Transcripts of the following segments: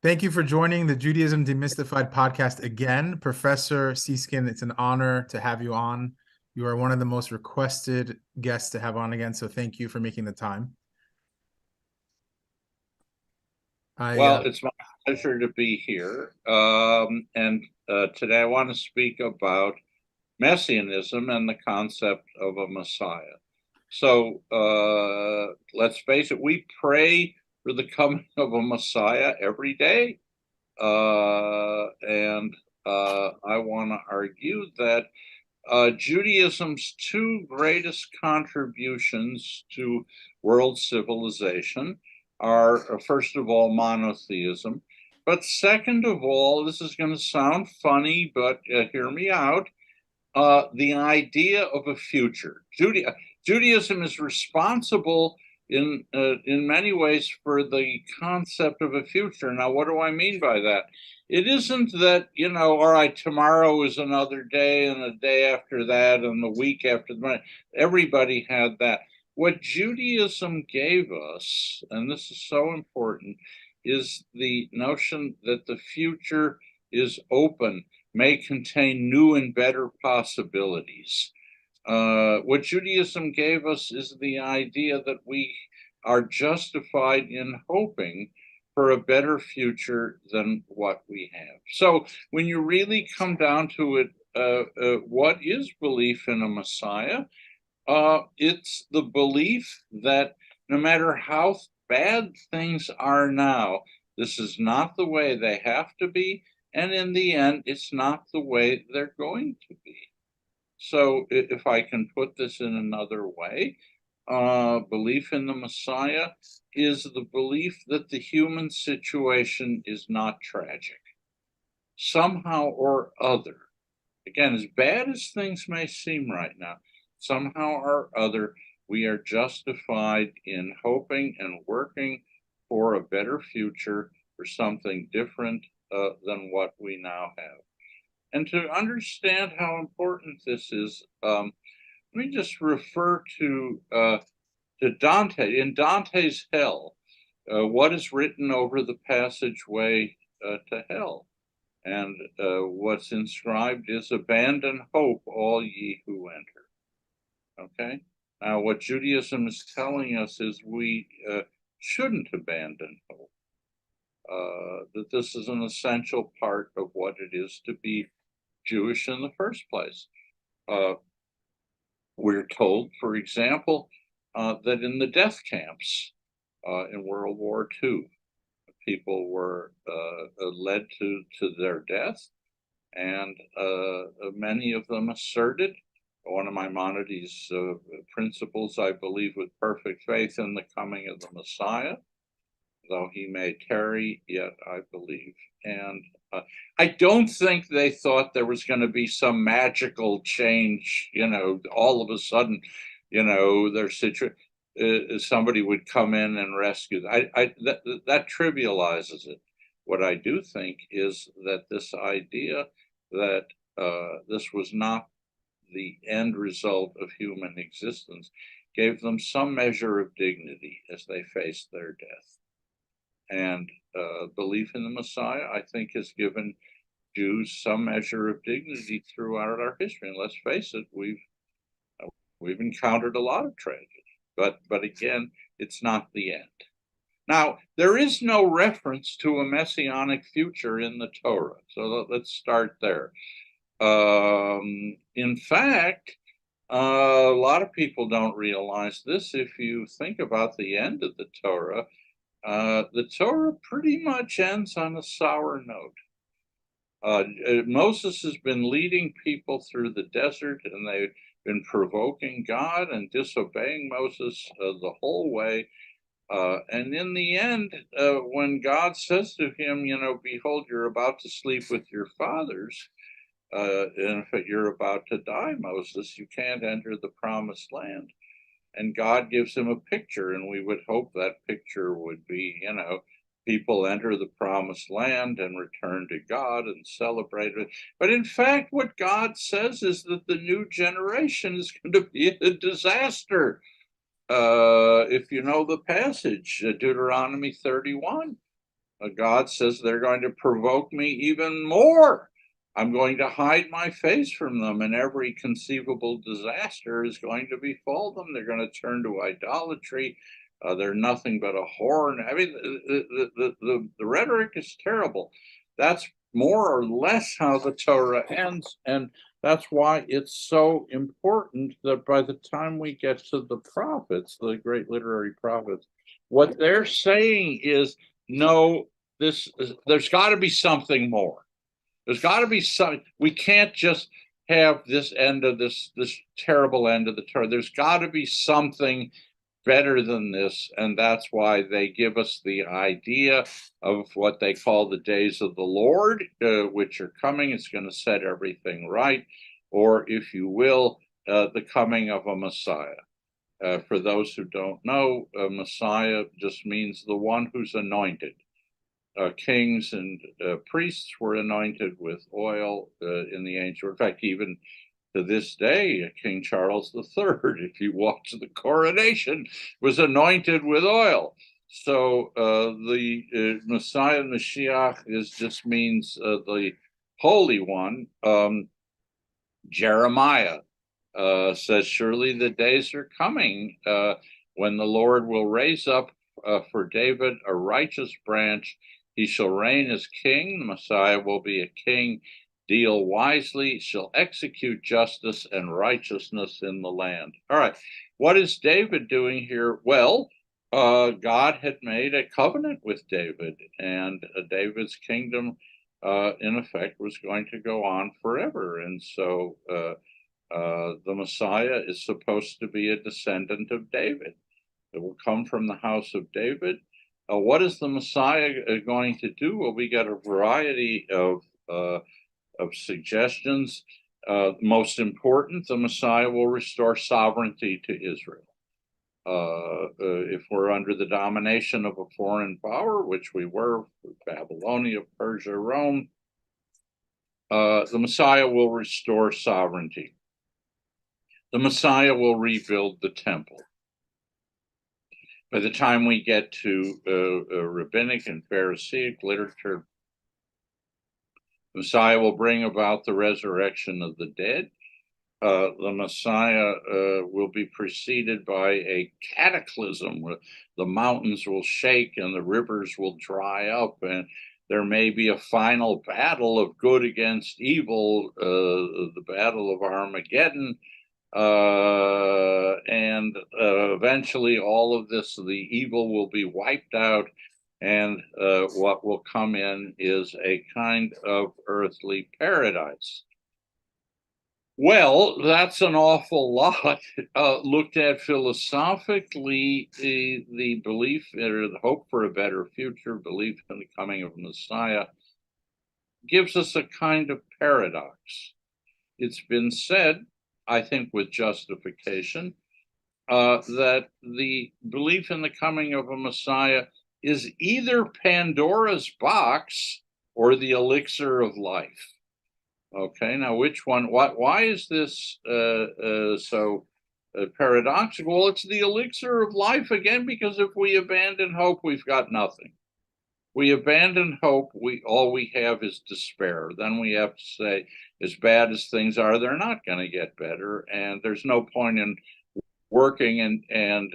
Thank you for joining the Judaism Demystified podcast again. Professor Seeskin, it's an honor to have you on. You are one of the most requested guests to have on again, so thank you for making the time. It's my pleasure to be here. Today I want to speak about messianism and the concept of a Messiah. So let's face it, we pray for the coming of a Messiah every day. I want to argue that Judaism's two greatest contributions to world civilization are, first of all, monotheism. But second of all, this is going to sound funny, but hear me out. The idea of a future. Judaism is responsible in many ways for the concept of a future. Now, what do I mean by that? It isn't that, all right, tomorrow is another day, and the day after that, and the week after that. Everybody had that. What Judaism gave us, and this is so important, is the notion that the future is open, may contain new and better possibilities. What Judaism gave us is the idea that we are justified in hoping for a better future than what we have. So when you really come down to it, what is belief in a Messiah? It's the belief that no matter how bad things are now, this is not the way they have to be, and in the end, it's not the way they're going to be. So if I can put this in another way, belief in the Messiah is the belief that the human situation is not tragic. Somehow or other, again, as bad as things may seem right now, somehow or other, we are justified in hoping and working for a better future, for something different than what we now have. And to understand how important this is, let me just refer to Dante. In Dante's Hell, what is written over the passageway to hell? And what's inscribed is abandon hope, all ye who enter. Okay? Now, what Judaism is telling us is we shouldn't abandon hope. That this is an essential part of what it is to be Jewish in the first place. We're told, for example, that in the death camps in World War II, people were led to their death, and many of them asserted one of Maimonides' principles, I believe, with perfect faith in the coming of the Messiah. Though he may tarry, yet I believe. And I don't think they thought there was going to be some magical change, all of a sudden, their situation, somebody would come in and rescue them. That trivializes it. What I do think is that this idea that this was not the end result of human existence gave them some measure of dignity as they faced their death. And belief in the Messiah, I think, has given Jews some measure of dignity throughout our history. And let's face it, we've encountered a lot of tragedy. But again, it's not the end. Now, there is no reference to a messianic future in the Torah. So let's start there. In fact, a lot of people don't realize this. If you think about the end of the Torah pretty much ends on a sour note. Moses has been leading people through the desert, and they've been provoking God and disobeying Moses the whole way. And in the end, when God says to him, behold, you're about to sleep with your fathers, and if you're about to die, Moses, you can't enter the promised land. And God gives him a picture, and we would hope that picture would be, people enter the promised land and return to God and celebrate it. But in fact, what God says is that the new generation is going to be a disaster. If you know the passage, Deuteronomy 31, God says they're going to provoke me even more. I'm going to hide my face from them, and every conceivable disaster is going to befall them. They're going to turn to idolatry. They're nothing but a whore. I mean, the rhetoric is terrible. That's more or less how the Torah ends, and that's why it's so important that by the time we get to the prophets, the great literary prophets, what they're saying is, no, there's got to be something more. There's got to be something. We can't just have this end of this terrible end of the Torah. There's got to be something better than this, and that's why they give us the idea of what they call the days of the Lord, which are coming. It's going to set everything right, or if you will, the coming of a Messiah. For those who don't know, Messiah just means the one who's anointed. Kings and priests were anointed with oil in the ancient. In fact, even to this day, King Charles III, if you watch the coronation, was anointed with oil. So the Messiah, Mashiach, just means the Holy One. Jeremiah says, surely the days are coming when the Lord will raise up for David a righteous branch. He shall reign as king. The Messiah will be a king. Deal wisely, shall execute justice and righteousness in the land. All right, what is David doing here? Well, God had made a covenant with David, and David's kingdom, in effect, was going to go on forever. And so the Messiah is supposed to be a descendant of David. It will come from the house of David. What is the Messiah going to do? Well, we got a variety of suggestions. Most important, the Messiah will restore sovereignty to Israel. If we're under the domination of a foreign power, which we were, Babylonia, Persia, Rome, the Messiah will restore sovereignty. The Messiah will rebuild the temple. By the time we get to rabbinic and Pharisaic literature, the Messiah will bring about the resurrection of the dead. The Messiah will be preceded by a cataclysm where the mountains will shake and the rivers will dry up, and there may be a final battle of good against evil, the battle of Armageddon. And eventually all of this, the evil will be wiped out, and what will come in is a kind of earthly paradise. Well, that's an awful lot. Looked at philosophically, the belief or the hope for a better future, belief in the coming of Messiah, gives us a kind of paradox. It's been said, I think with justification, that the belief in the coming of a Messiah is either Pandora's box or the elixir of life. Okay, now which one? Why is this so paradoxical? Well, it's the elixir of life again, because if we abandon hope, we've got nothing. We abandon hope, all we have is despair. Then we have to say, as bad as things are, they're not going to get better, and there's no point in working and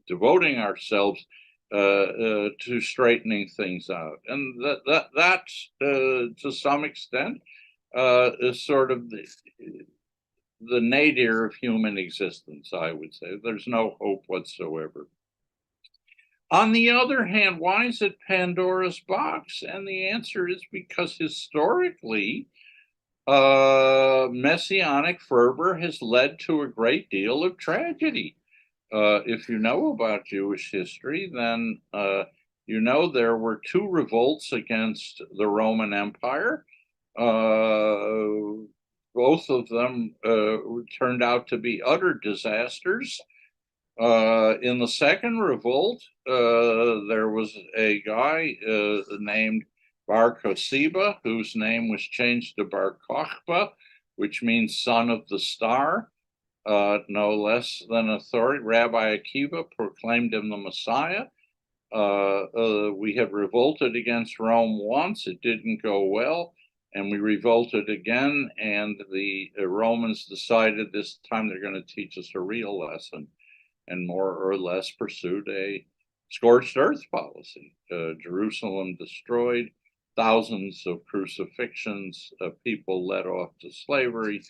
devoting ourselves to straightening things out. And that to some extent is sort of the nadir of human existence, I would say. There's no hope whatsoever. On the other hand, why is it Pandora's box? And the answer is because historically, messianic fervor has led to a great deal of tragedy. If you know about Jewish history, then you know there were two revolts against the Roman Empire. Both of them turned out to be utter disasters. In the second revolt, there was a guy named Bar Kochba, whose name was changed to Bar Kochba, which means son of the star. No less than authority. Rabbi Akiva proclaimed him the Messiah. We had revolted against Rome once, it didn't go well, and we revolted again, and the Romans decided this time they're going to teach us a real lesson, and more or less pursued a scorched earth policy. Jerusalem destroyed, thousands of crucifixions, people led off to slavery.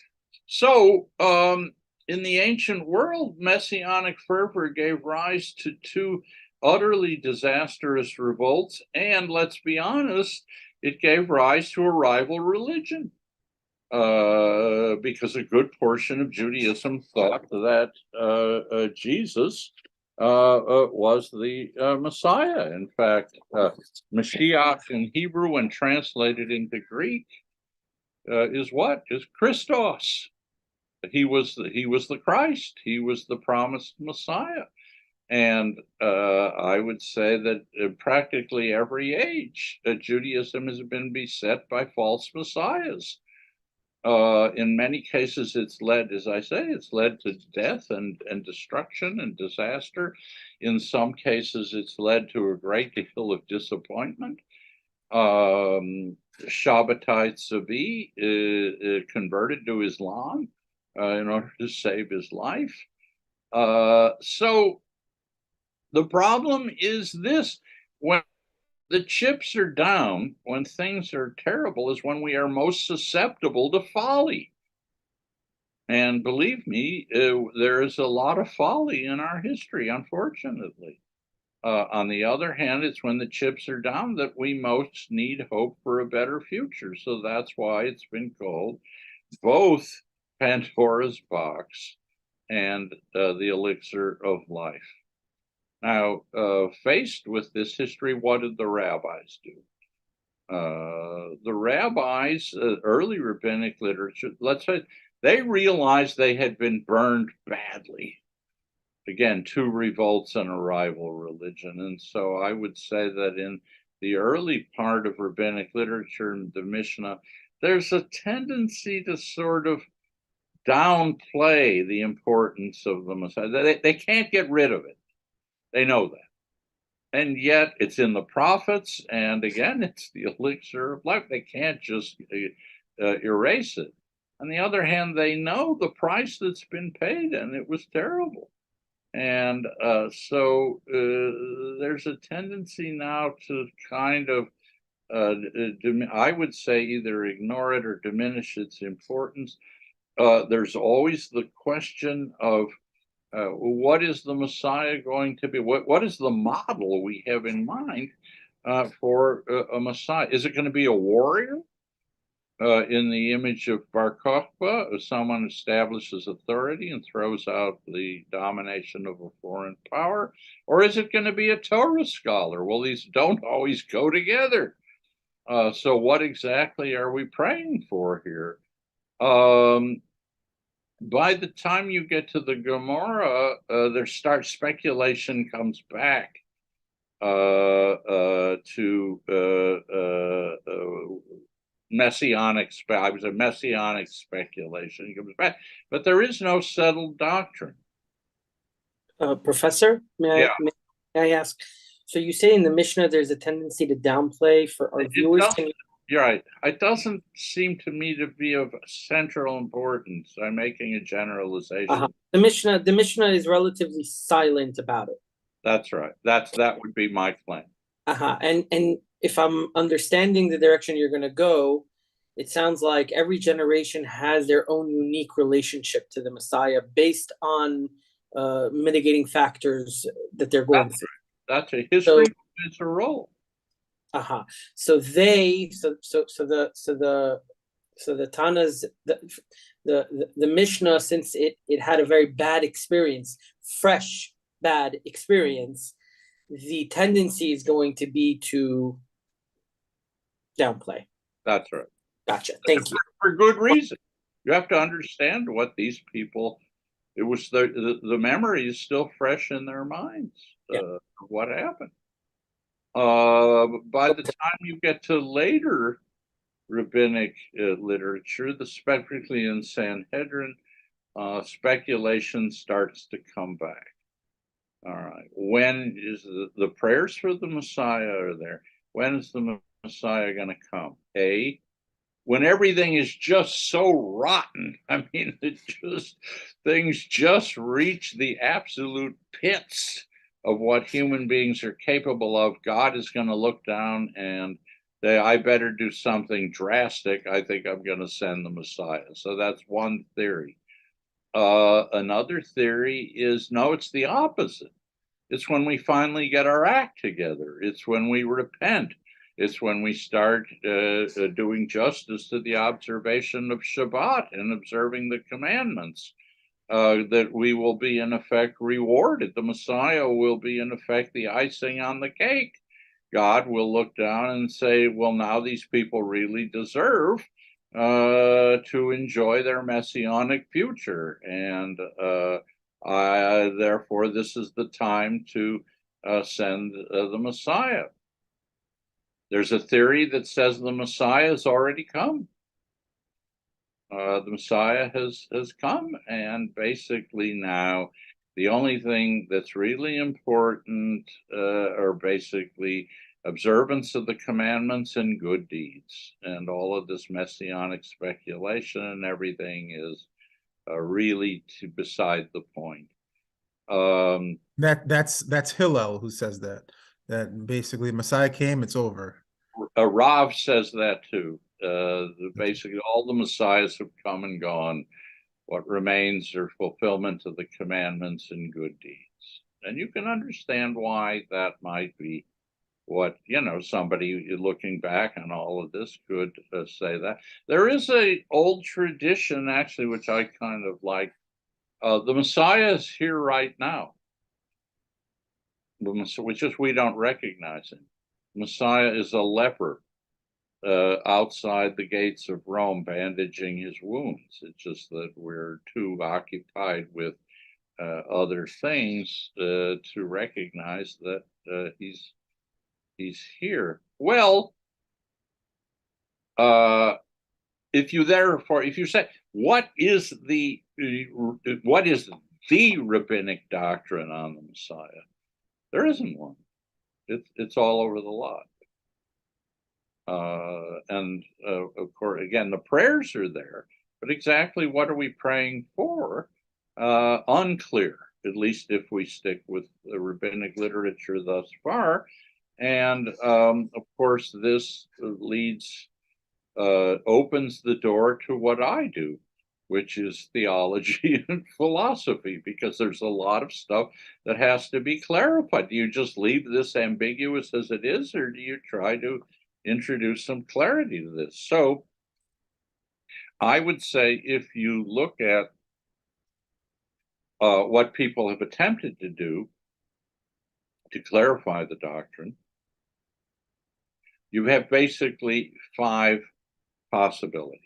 So, in the ancient world, messianic fervor gave rise to two utterly disastrous revolts, and let's be honest, it gave rise to a rival religion. Because a good portion of Judaism thought that Jesus was the Messiah. In fact, Mashiach in Hebrew, when translated into Greek, is what? Is Christos. He was the Christ. He was the promised Messiah. And I would say that practically every age, Judaism has been beset by false messiahs. In many cases, it's led, as I say, it's led to death and destruction and disaster. In some cases, it's led to a great deal of disappointment. Shabbetai Zevi converted to Islam in order to save his life. So the problem is this: when the chips are down, when things are terrible, is when we are most susceptible to folly. And believe me, there is a lot of folly in our history, unfortunately. On the other hand, it's when the chips are down that we most need hope for a better future. So that's why it's been called both Pandora's box and the Elixir of Life. Now, faced with this history, what did the rabbis do? The rabbis, early rabbinic literature, let's say, they realized they had been burned badly. Again, two revolts and a rival religion. And so I would say that in the early part of rabbinic literature, in the Mishnah, there's a tendency to sort of downplay the importance of the Messiah. They can't get rid of it. They know that. And yet it's in the prophets, and again, it's the elixir of life. They can't just erase it. On the other hand, they know the price that's been paid, and it was terrible. And so there's a tendency now to kind of, I would say, either ignore it or diminish its importance. There's always the question of what is the Messiah going to be? What is the model we have in mind for a Messiah? Is it going to be a warrior in the image of Bar Kochba, someone establishes authority and throws out the domination of a foreign power? Or is it going to be a Torah scholar? Well, these don't always go together. So what exactly are we praying for here? By the time you get to the Gemara, speculation comes back to messianic. I was a messianic speculation comes back, but there is no settled doctrine. Professor, may I ask? So you say in the Mishnah there's a tendency to downplay for our viewers. You're right. It doesn't seem to me to be of central importance. I'm making a generalization. The Mishnah is relatively silent about it. That's right. That would be my claim. And if I'm understanding the direction you're going to go, it sounds like every generation has their own unique relationship to the Messiah based on mitigating factors that they're going through. That's a history plays a role. So the Tana's the Mishnah, since it had a very bad experience, fresh bad experience, the tendency is going to be to downplay. That's right. Gotcha. Thank you. For good reason. You have to understand what these people. It was the memory is still fresh in their minds. What happened? By the time you get to later rabbinic literature, particularly in Sanhedrin, speculation starts to come back. All right. When is the prayers for the Messiah are there? When is the Messiah going to come? When everything is just so rotten. I mean, things just reach the absolute pits of what human beings are capable of. God is going to look down and say, I better do something drastic. I think I'm going to send the Messiah. So that's one theory. Another theory is, no, it's the opposite. It's when we finally get our act together. It's when we repent. It's when we start doing justice to the observation of Shabbat and observing the commandments, that we will be, in effect, rewarded. The Messiah will be, in effect, the icing on the cake. God will look down and say, well, now these people really deserve to enjoy their messianic future. And therefore, this is the time to send the Messiah. There's a theory that says the Messiah has already come. The Messiah has come, and basically now the only thing that's really important are basically observance of the commandments and good deeds. And all of this messianic speculation and everything is really beside the point. That's Hillel who says that basically Messiah came, it's over. Rav says that too. Basically, all the messiahs have come and gone. What remains are fulfillment of the commandments and good deeds. And you can understand why that might be what, somebody looking back on all of this could say that. There is a old tradition, actually, which I kind of like. The Messiah is here right now, which is we don't recognize him. Messiah is a leper outside the gates of Rome, bandaging his wounds. It's just that we're too occupied with other things to recognize that he's here. Well, if you say what is the rabbinic doctrine on the Messiah, there isn't one. It's all over the lot. And of course, again, the prayers are there, but exactly what are we praying for? Unclear, at least if we stick with the rabbinic literature thus far. And of course, this opens the door to what I do, which is theology and philosophy, because there's a lot of stuff that has to be clarified. Do you just leave this ambiguous as it is, or do you try to introduce some clarity to this? So I would say, if you look at what people have attempted to do to clarify the doctrine, you have basically 5 possibilities.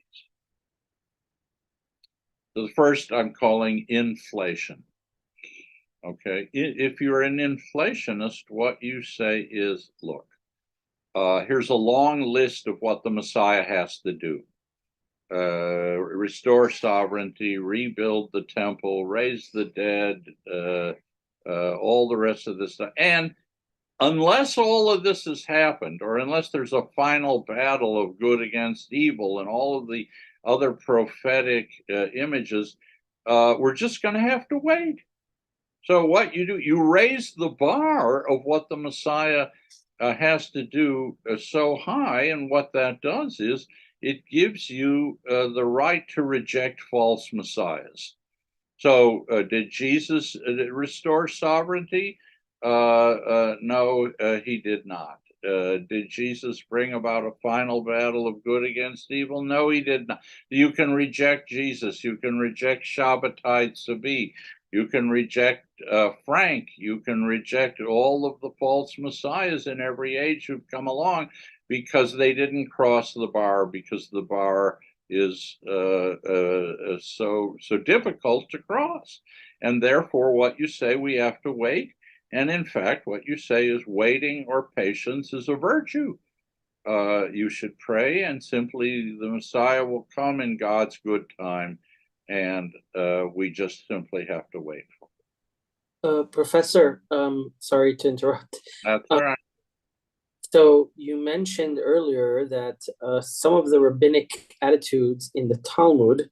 The first I'm calling inflation. Okay, if you're an inflationist, what you say is, look, here's a long list of what the Messiah has to do. Restore sovereignty, rebuild the temple, raise the dead, all the rest of this stuff. And unless all of this has happened, or unless there's a final battle of good against evil and all of the other prophetic images, we're just going to have to wait. So what you do, you raise the bar of what the Messiah has to do so high, and what that does is it gives you the right to reject false messiahs. So did Jesus restore sovereignty? No, he did not. Did Jesus bring about a final battle of good against evil? No, he did not. You can reject Jesus. You can reject Shabbetai Zevi. You can reject Frank. You can reject all of the false messiahs in every age who've come along, because they didn't cross the bar, because the bar is so difficult to cross. And therefore, what you say, we have to wait. And in fact, what you say is waiting or patience is a virtue. You should pray, and simply the Messiah will come in God's good time, and we just simply have to wait for it. Professor, sorry to interrupt. That's all right. So you mentioned earlier that some of the rabbinic attitudes in the Talmud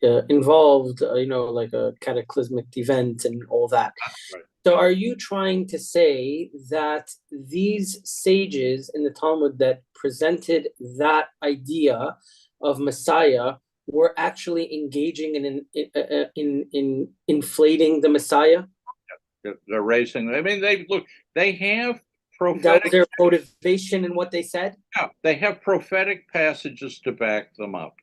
involved, like a cataclysmic event and all that. Right. So are you trying to say that these sages in the Talmud that presented that idea of Messiah were actually engaging in inflating the Messiah? They're raising. I mean, they have prophetic. That was their motivation in what they said? Yeah, they have prophetic passages to back them up.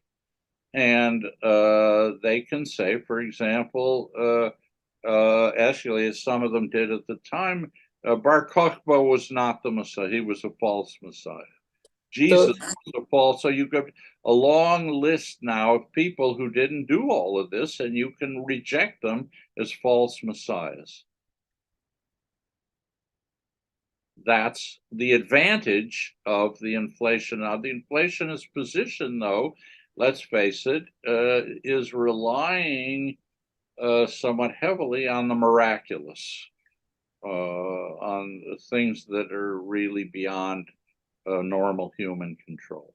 And they can say, for example, actually, as some of them did at the time, Bar Kochba was not the Messiah. He was a false Messiah. Jesus was a false. So you've got a long list now of people who didn't do all of this, and you can reject them as false messiahs. That's the advantage of the inflation. Now, the inflationist position, though, let's face it, is relying somewhat heavily on the miraculous, on things that are really beyond normal human control.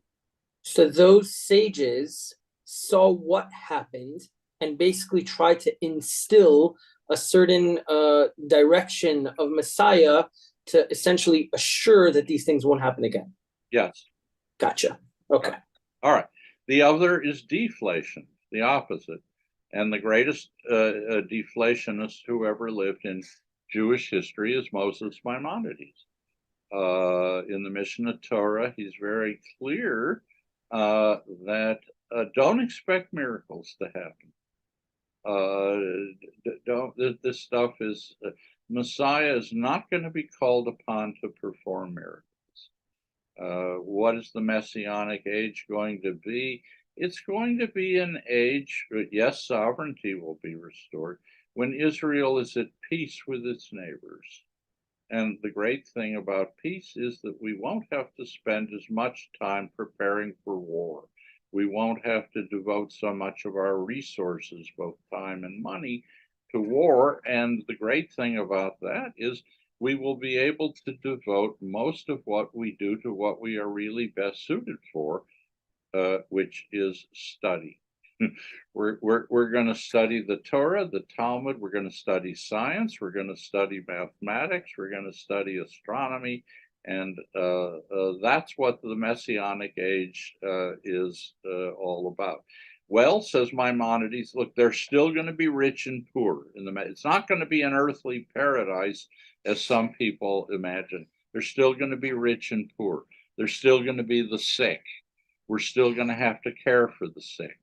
So those sages saw what happened and basically tried to instill a certain direction of Messiah to essentially assure that these things won't happen again. Yes. Gotcha. Okay. All right. The other is deflation, the opposite. And the greatest deflationist who ever lived in Jewish history is Moses Maimonides. In the Mishnah Torah, he's very clear that don't expect miracles to happen. This stuff is Messiah is not going to be called upon to perform miracles. What is the Messianic age going to be? It's going to be an age, yes, sovereignty will be restored, when Israel is at peace with its neighbors. And the great thing about peace is that we won't have to spend as much time preparing for war. We won't have to devote so much of our resources, both time and money, to war. And the great thing about that is we will be able to devote most of what we do to what we are really best suited for, which is study. We're going to study the Torah, the Talmud. We're going to study science. We're going to study mathematics. We're going to study astronomy. And that's what the Messianic age is all about. Well, says Maimonides, look, they're still going to be rich and poor. It's not going to be an earthly paradise, as some people imagine. They're still going to be rich and poor. They're still going to be the sick. We're still going to have to care for the sick.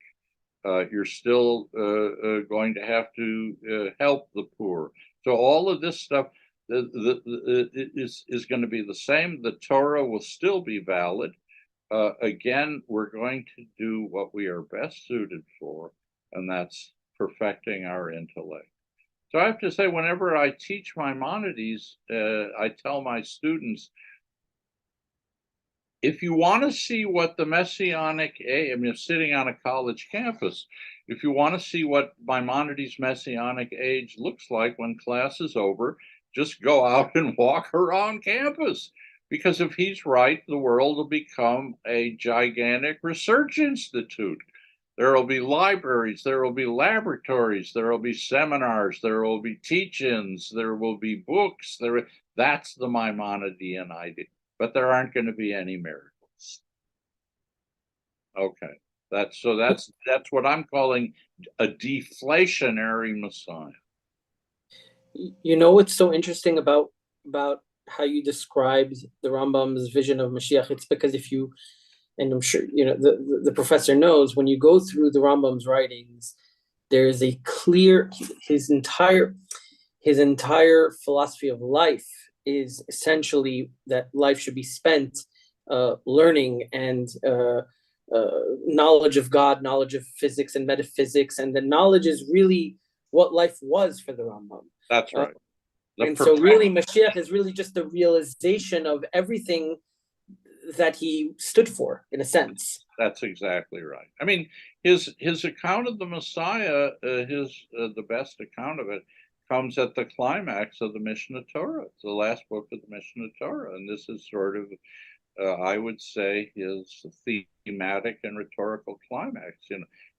You're still going to have to help the poor. So all of this stuff is going to be the same. The Torah will still be valid. Again, we're going to do what we are best suited for, and that's perfecting our intellect. So I have to say, whenever I teach Maimonides, I tell my students, if you want to see what the Messianic age, I mean, sitting on a college campus, if you want to see what Maimonides' Messianic age looks like when class is over, just go out and walk around campus. Because if he's right, the world will become a gigantic research institute. There will be libraries, there will be laboratories, there will be seminars, there will be teach-ins, there will be books. That's the Maimonidean idea. But there aren't going to be any miracles. Okay, that's what I'm calling a deflationary Messiah. You know what's so interesting about how you described the Rambam's vision of Mashiach? It's because if you, and I'm sure the professor knows, when you go through the Rambam's writings, there is a clear his entire philosophy of life is essentially that life should be spent learning and knowledge of God, knowledge of physics and metaphysics, and the knowledge is really what life was for the Rambam. That's right. And so really Mashiach is really just the realization of everything that he stood for, in a sense. That's exactly right. I mean, his account of the Messiah, the best account of it, comes at the climax of the Mishnah Torah. It's the last book of the Mishnah Torah, and this is sort of, I would say, his thematic and rhetorical climax.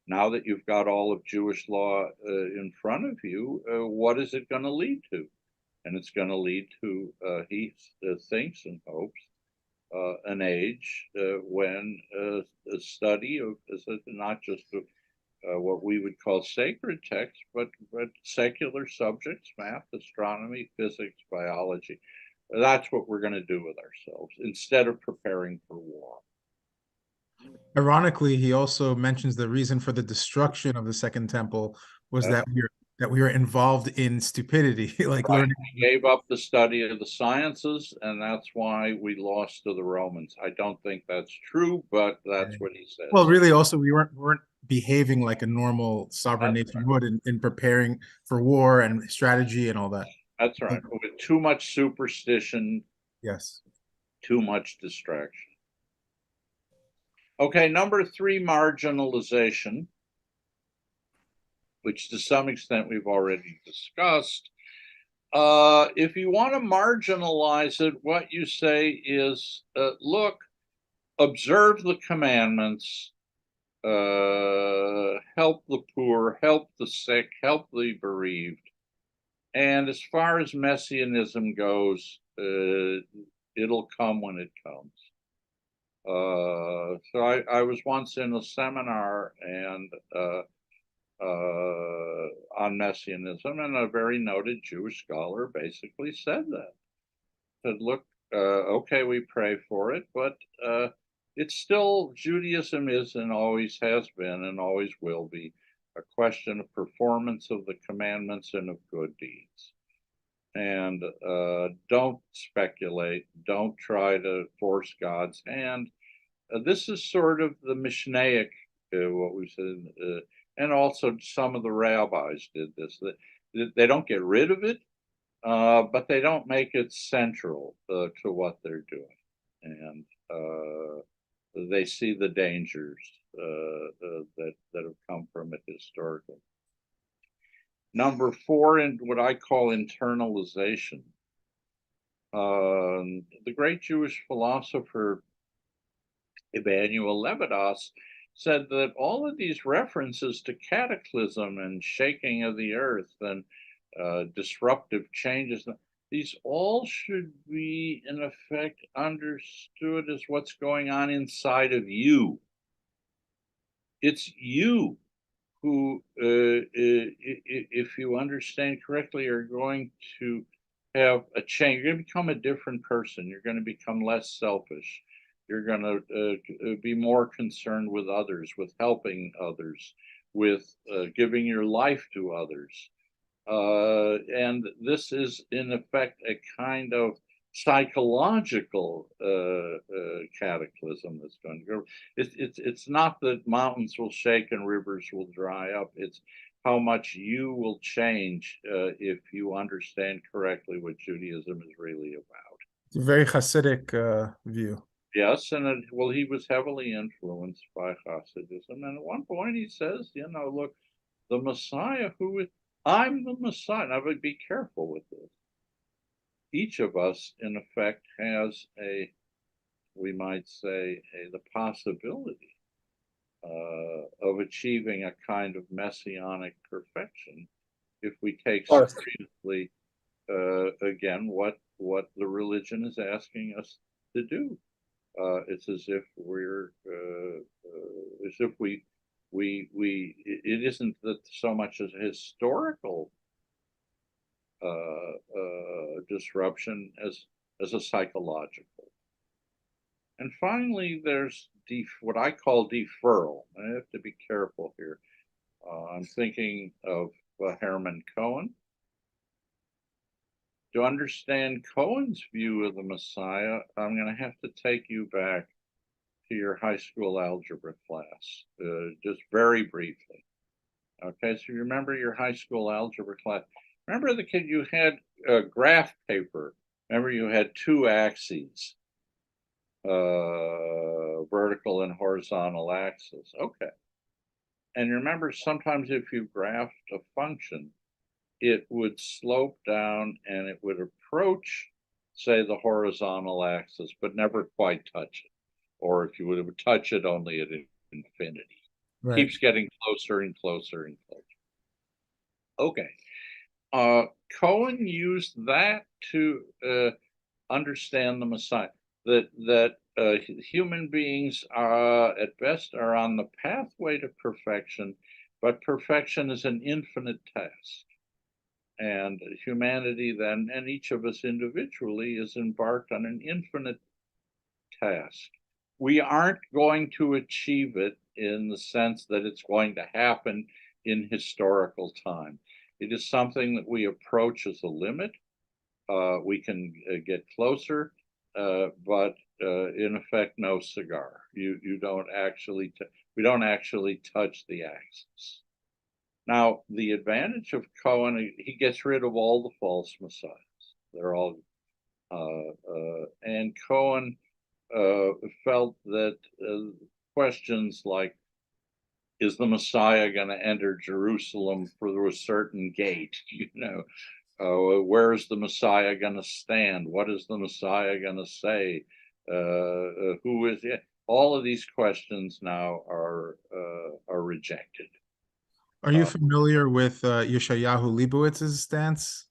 Now that you've got all of Jewish law in front of you, what is it going to lead to? And it's going to lead to, he thinks and hopes, an age when the study of not just what we would call sacred texts, but secular subjects, math, astronomy, physics, biology. That's what we're going to do with ourselves instead of preparing for war. Ironically, he also mentions the reason for the destruction of the Second Temple was that we were involved in stupidity, like right. learning. We gave up the study of the sciences, and that's why we lost to the Romans. I don't think that's true, but that's what he says. Well, really, also we weren't behaving like a normal sovereign That's nation right. would in preparing for war and strategy and all that. That's right. With too much superstition, Yes. too much distraction. Okay, number 3, marginalization, which to some extent we've already discussed. If you want to marginalize it, what you say is, look, observe the commandments, help the poor, help the sick, help the bereaved. And as far as messianism goes, it'll come when it comes. So I was once in a seminar and on messianism, and a very noted Jewish scholar basically said that. Said, look, okay, we pray for it, but it's still, Judaism is and always has been and always will be a question of performance of the commandments and of good deeds. And don't speculate, don't try to force God's hand. This is sort of the Mishnaic, what we said, and also some of the rabbis did this. They don't get rid of it, but they don't make it central to what they're doing. And they see the dangers that have come from it historically. Number 4, in what I call internalization. The great Jewish philosopher Emanuel Levinas said that all of these references to cataclysm and shaking of the earth and disruptive changes, these all should be, in effect, understood as what's going on inside of you. It's you who, if you understand correctly, are going to have a change. You're going to become a different person. You're going to become less selfish. You're going to be more concerned with others, with helping others, with giving your life to others. And this is, in effect, a kind of psychological cataclysm that's going to go. It's not that mountains will shake and rivers will dry up. It's how much you will change if you understand correctly what Judaism is really about. It's a very Hasidic view. Yes, and well, he was heavily influenced by Hasidism. And at one point he says, look, the Messiah I'm the Messiah. I would be careful with this. Each of us, in effect, has we might say, the possibility of achieving a kind of messianic perfection if we take seriously, again, what the religion is asking us to do. It's as if it isn't that so much as a historical disruption as a psychological. And finally, there's what I call deferral. I have to be careful here. I'm thinking of Herman Cohen. To understand Cohen's view of the Messiah, I'm going to have to take you back to your high school algebra class, just very briefly. Okay, so you remember your high school algebra class. Remember the kid, you had graph paper. Remember you had 2 axes, vertical and horizontal axis. Okay. And remember, sometimes if you graphed a function, it would slope down and it would approach, say, the horizontal axis, but never quite touch it. Or if you would touch it, only at infinity. Right. Keeps getting closer and closer and closer. Okay. Cohen used that to understand the Messiah, that human beings are, at best, are on the pathway to perfection, but perfection is an infinite task. And humanity then, and each of us individually, is embarked on an infinite task. We aren't going to achieve it in the sense that it's going to happen in historical time. It is something that we approach as a limit. We can get closer, but in effect, no cigar. You don't actually, we don't actually touch the axis. Now, the advantage of Cohen, he gets rid of all the false messiahs. They're all, and Cohen felt that questions like, is the Messiah going to enter Jerusalem through a certain gate? Where is the Messiah going to stand? What is the Messiah going to say? Who is it? All of these questions now are rejected. Are you familiar with Yeshayahu Leibowitz's stance?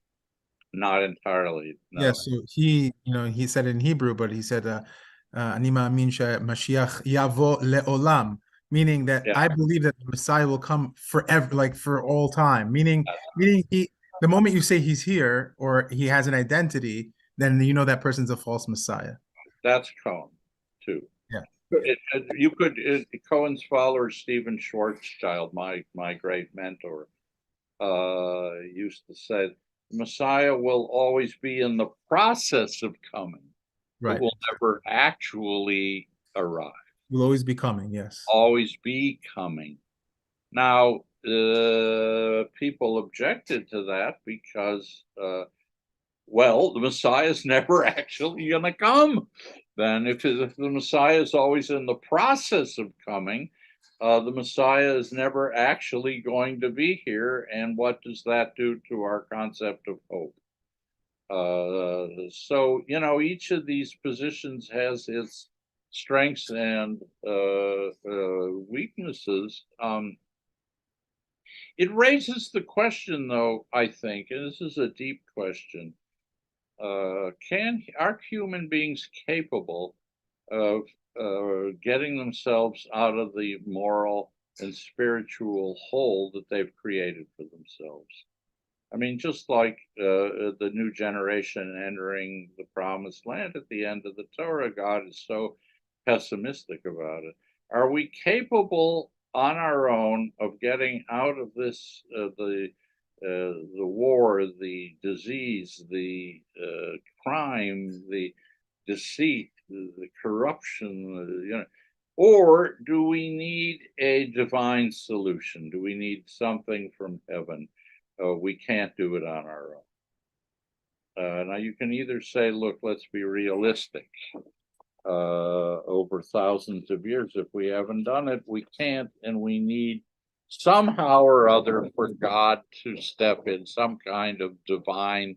Not entirely. No. Yeah, so he said in Hebrew, but he said, "Ani ma'amin she'Mashiach yavo le'olam," meaning that I believe that the Messiah will come forever, like for all time. Meaning the moment you say he's here or he has an identity, then you know that person's a false Messiah. That's Cohen, too. Yeah. Cohen's follower, Stephen Schwarzschild, my great mentor, used to say, the Messiah will always be in the process of coming. Right. It will never actually arrive. Will always be coming, yes. Always be coming. Now, people objected to that because, well, the Messiah is never actually going to come. Then if the Messiah is always in the process of coming, the Messiah is never actually going to be here. And what does that do to our concept of hope? So, each of these positions has its strengths and weaknesses. It raises the question, though, I think, and this is a deep question, are human beings capable of getting themselves out of the moral and spiritual hole that they've created for themselves? I mean, just like the new generation entering the promised land at the end of the Torah, God is so pessimistic about it. Are we capable on our own of getting out of this, the war, the disease, the crime, the deceit, the corruption, or do we need a divine solution? Do we need something from heaven? We can't do it on our own. Now, you can either say, look, let's be realistic. Over thousands of years, if we haven't done it, we can't, and we need somehow or other for God to step in, some kind of divine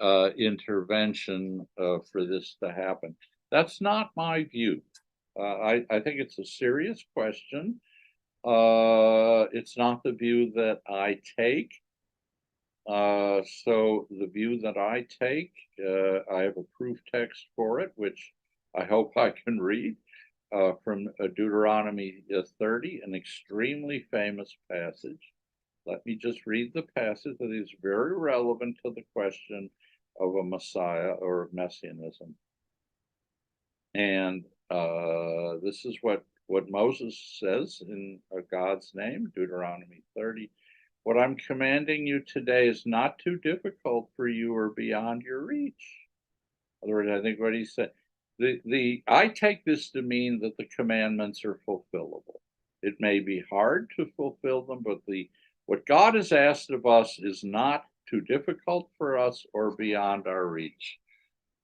intervention for this to happen. That's not my view. I think it's a serious question. It's not the view that I take. So the view that I take, I have a proof text for it, which I hope I can read, from Deuteronomy 30, an extremely famous passage. Let me just read the passage that is very relevant to the question of a Messiah or messianism. And this is what Moses says in God's name, Deuteronomy 30. What I'm commanding you today is not too difficult for you or beyond your reach. In other words, I think what he said, I take this to mean that the commandments are fulfillable. It may be hard to fulfill them, but what God has asked of us is not too difficult for us or beyond our reach.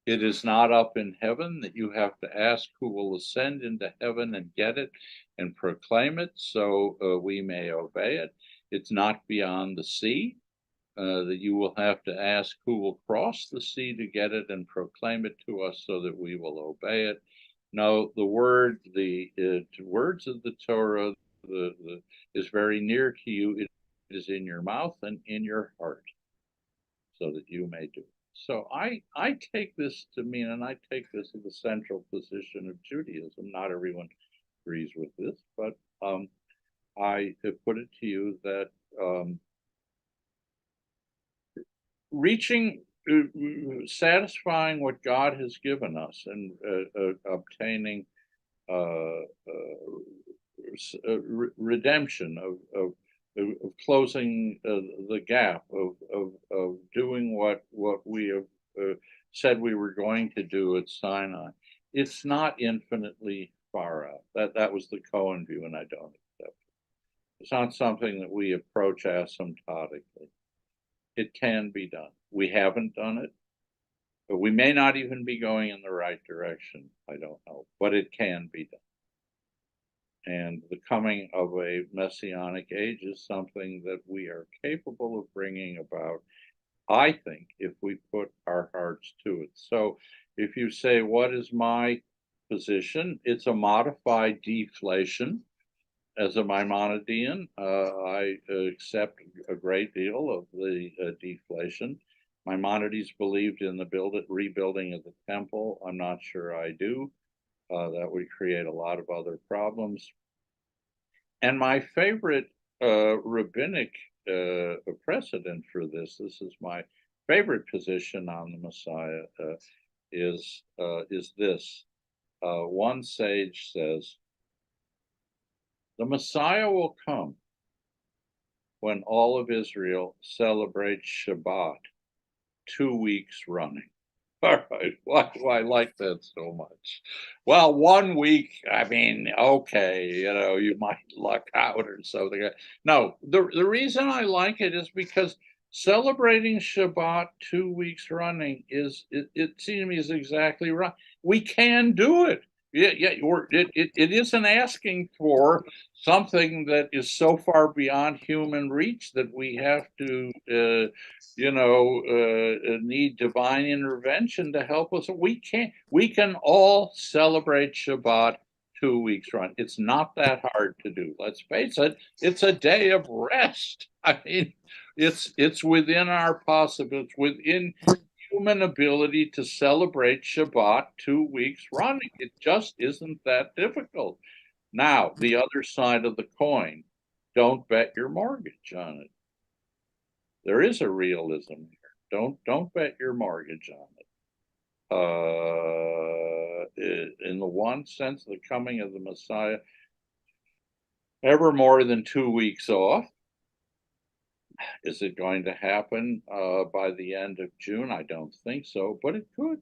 It is not up in heaven that you have to ask who will ascend into heaven and get it and proclaim it so we may obey it. It's not beyond the sea. that you will have to ask who will cross the sea to get it and proclaim it to us so that we will obey it. No, the words of the Torah is very near to you. It is in your mouth and in your heart, so that you may do it. So I take this to mean, and I take this as the central position of Judaism. Not everyone agrees with this, but I have put it to you that satisfying what God has given us and obtaining redemption of closing the gap of doing what we have said we were going to do at Sinai. It's not infinitely far out. That was the Cohen view, and I don't accept it. It's not something that we approach asymptotically. It can be done. We haven't done it, but we may not even be going in the right direction. I don't know, but it can be done. And the coming of a messianic age is something that we are capable of bringing about, I think, if we put our hearts to it. So if you say, what is my position? It's a modified deflation. As a Maimonidean, I accept a great deal of the deflation. Maimonides believed in the rebuilding of the temple. I'm not sure I do. That would create a lot of other problems. And my favorite rabbinic precedent for this is my favorite position on the Messiah, is this. One sage says, the Messiah will come when all of Israel celebrates Shabbat 2 weeks running. All right, why do I like that so much? Well, 1 week, I mean, okay, you might luck out or something. No, the reason I like it is because celebrating Shabbat 2 weeks running it seems to me is exactly right. We can do it. It isn't asking for something that is so far beyond human reach that we have to, need divine intervention to help us. We can all celebrate Shabbat 2 weeks run. It's not that hard to do. Let's face it. It's a day of rest. I mean, it's within our possibilities, within human ability to celebrate Shabbat 2 weeks running. It just isn't that difficult. Now, the other side of the coin, don't bet your mortgage on it. There is a realism here. Don't bet your mortgage on it. In the one sense, the coming of the Messiah, ever more than 2 weeks off. Is it going to happen by the end of June? I don't think so, but it could.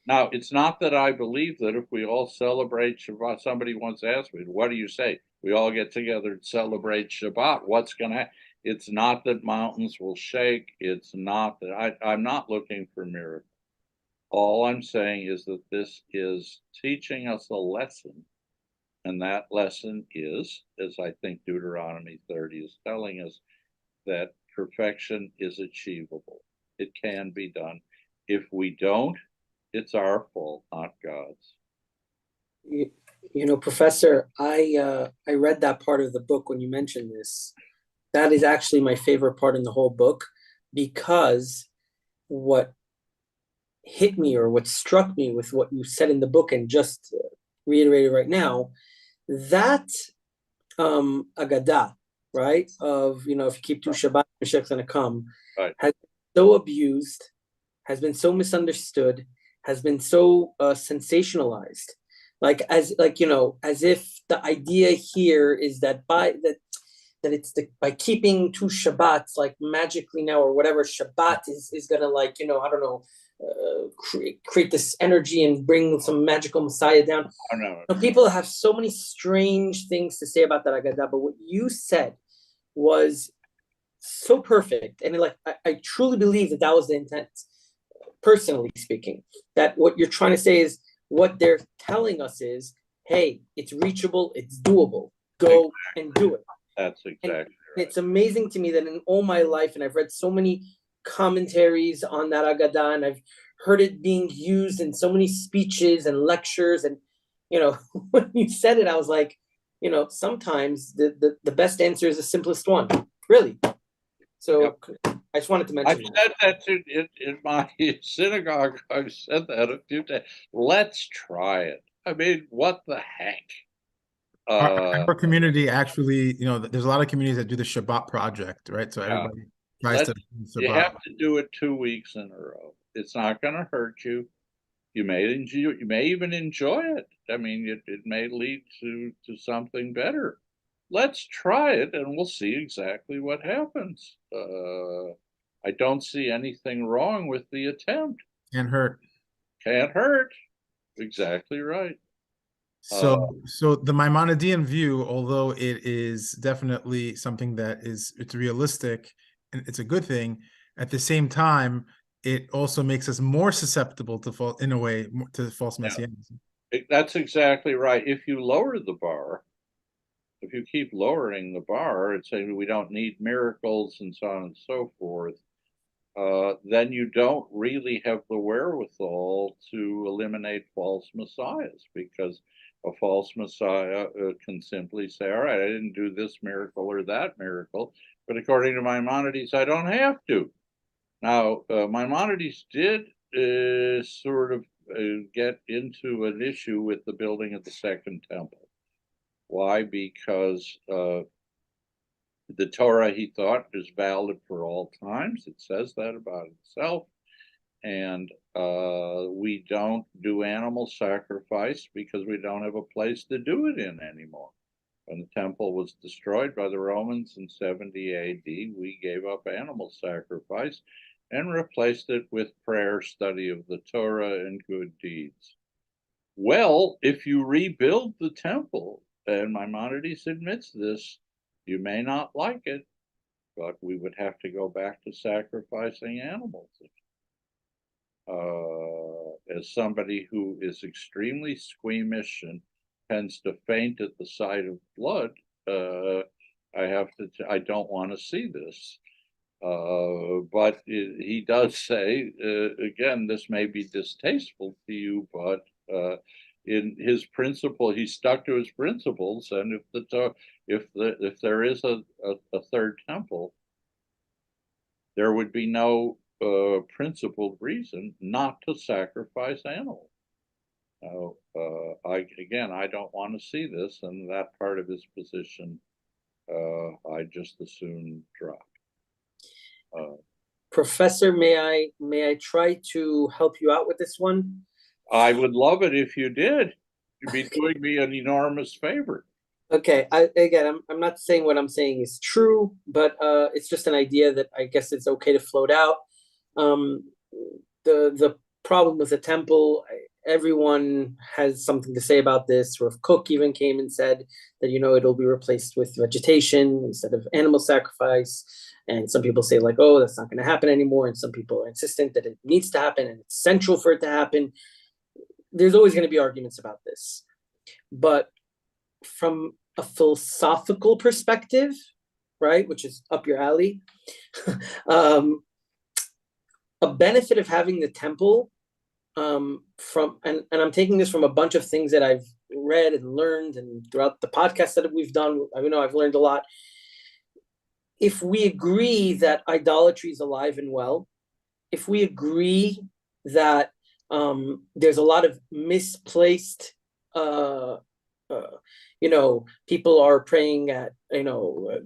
Now, it's not that I believe that if we all celebrate Shabbat, somebody once asked me, what do you say? We all get together and celebrate Shabbat. What's going to happen? It's not that mountains will shake. It's not that I'm not looking for miracles. All I'm saying is that this is teaching us a lesson. And that lesson is, as I think Deuteronomy 30 is telling us, that perfection is achievable. It can be done. If we don't, it's our fault, not God's. Professor, I read that part of the book when you mentioned this. That is actually my favorite part in the whole book, because what hit me, or what struck me with what you said in the book and just reiterated right now, that Aggadot, right, of, if you keep 2 Shabbat, Mashiach's going to come, right, has been so abused, has been so misunderstood, has been so sensationalized, as if the idea here is that by keeping 2 Shabbats, like magically now, or whatever Shabbat is gonna, create this energy and bring some magical Messiah down. I know. People have so many strange things to say about that Aggadah, but what you said was so perfect, and I truly believe that was the intent. Personally speaking, that what you're trying to say is, what they're telling us is, hey, it's reachable, it's doable. Go and do it. That's exactly It's amazing to me that in all my life, and I've read so many commentaries on that Aggadah, and I've heard it being used in so many speeches and lectures, and when you said it, I was like, sometimes the best answer is the simplest one, really. So I just wanted to mention I've said that in my synagogue. I've said that a few times. Let's try it. I mean, what the heck? Our community actually, there's a lot of communities that do the Shabbat project, right? So everybody tries to Shabbat. You have to do it 2 weeks in a row. It's not going to hurt you. You may even enjoy it. I mean, it may lead to something better. Let's try it, and we'll see exactly what happens. I don't see anything wrong with the attempt. Can't hurt. Can't hurt. Exactly right. So the Maimonidean view, although it is definitely something that it's realistic and it's a good thing, at the same time, it also makes us more susceptible to false messianism. That's exactly right. If you lower the bar, if you keep lowering the bar and saying we don't need miracles and so on and so forth, then you don't really have the wherewithal to eliminate false messiahs, because a false messiah can simply say, all right, I didn't do this miracle or that miracle, but according to Maimonides, I don't have to. Now, Maimonides did sort of get into an issue with the building of the Second Temple. Why? Because the Torah, he thought, is valid for all times. It says that about itself. And we don't do animal sacrifice because we don't have a place to do it in anymore. When the temple was destroyed by the Romans in 70 AD, we gave up animal sacrifice and replaced it with prayer, study of the Torah, and good deeds. Well, if you rebuild the temple, and Maimonides admits this, you may not like it, but we would have to go back to sacrificing animals. As somebody who is extremely squeamish and tends to faint at the sight of blood, I don't want to see this. But he does say, again, this may be distasteful to you, but in his principle, he stuck to his principles. And if there is a third temple, there would be no principled reason not to sacrifice animals. Now, I don't want to see this, and that part of his position, I just as soon drop. Professor, may I try to help you out with this one? I would love it if you did. You'd be doing me an enormous favor. Okay, I'm not saying what I'm saying is true, but it's just an idea that I guess it's okay to float out. The problem with the temple, everyone has something to say about this. Rav Kook even came and said that it'll be replaced with vegetation instead of animal sacrifice. And some people say, like, oh, that's not going to happen anymore. And some people are insistent that it needs to happen and it's central for it to happen. There's always going to be arguments about this. But from a philosophical perspective, right, which is up your alley, a benefit of having the temple and I'm taking this from a bunch of things that I've read and learned, and throughout the podcast that we've done, I've learned a lot. If we agree that idolatry is alive and well, if we agree that there's a lot of misplaced, people are praying at,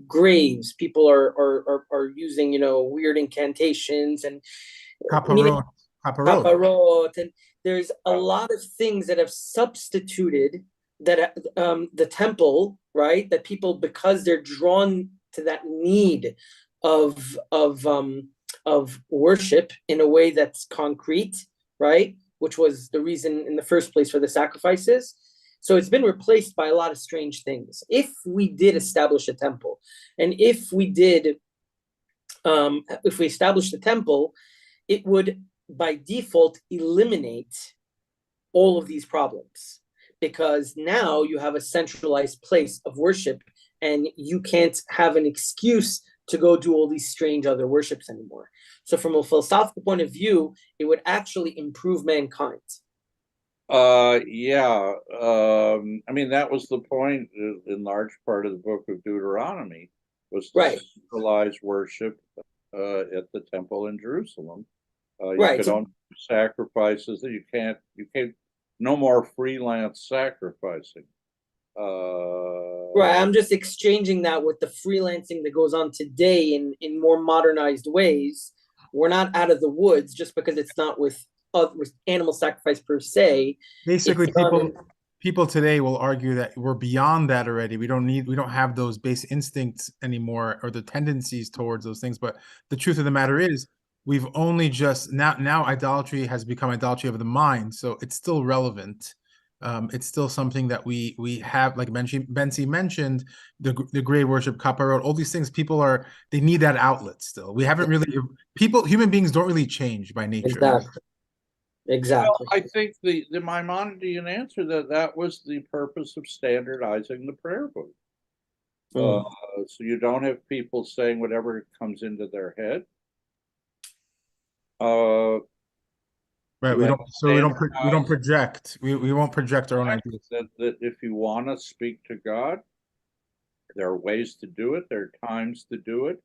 graves, people are using, weird incantations and Kaparot, and there's a lot of things that have substituted that the temple, right? That people, because they're drawn to that need of worship in a way that's concrete, right? Which was the reason in the first place for the sacrifices. So it's been replaced by a lot of strange things. If we did establish a temple, and if we established the temple, it would by default eliminate all of these problems, because now you have a centralized place of worship and you can't have an excuse to go do all these strange other worships anymore. So from a philosophical point of view, it would actually improve mankind. Yeah. I mean, that was the point in large part of the book of Deuteronomy, was to centralize worship at the temple in Jerusalem. You could only do sacrifices that you can't, no more freelance sacrificing. Right, I'm just exchanging that with the freelancing that goes on today in more modernized ways. We're not out of the woods just because it's not with animal sacrifice per se. Basically, people today will argue that we're beyond that already. We don't have those base instincts anymore, or the tendencies towards those things. But the truth of the matter is, we've only just now idolatry has become idolatry of the mind. So it's still relevant. It's still something that we have, like Bensi mentioned, the grave worship, kaparot, all these things. They need that outlet still. We haven't really, human beings don't really change by nature. Exactly. Well, I think the Maimonidean answer that was the purpose of standardizing the prayer book. So you don't have people saying whatever comes into their head. Right. We don't project. We won't project our own ideas. That if you want to speak to God, there are ways to do it. There are times to do it.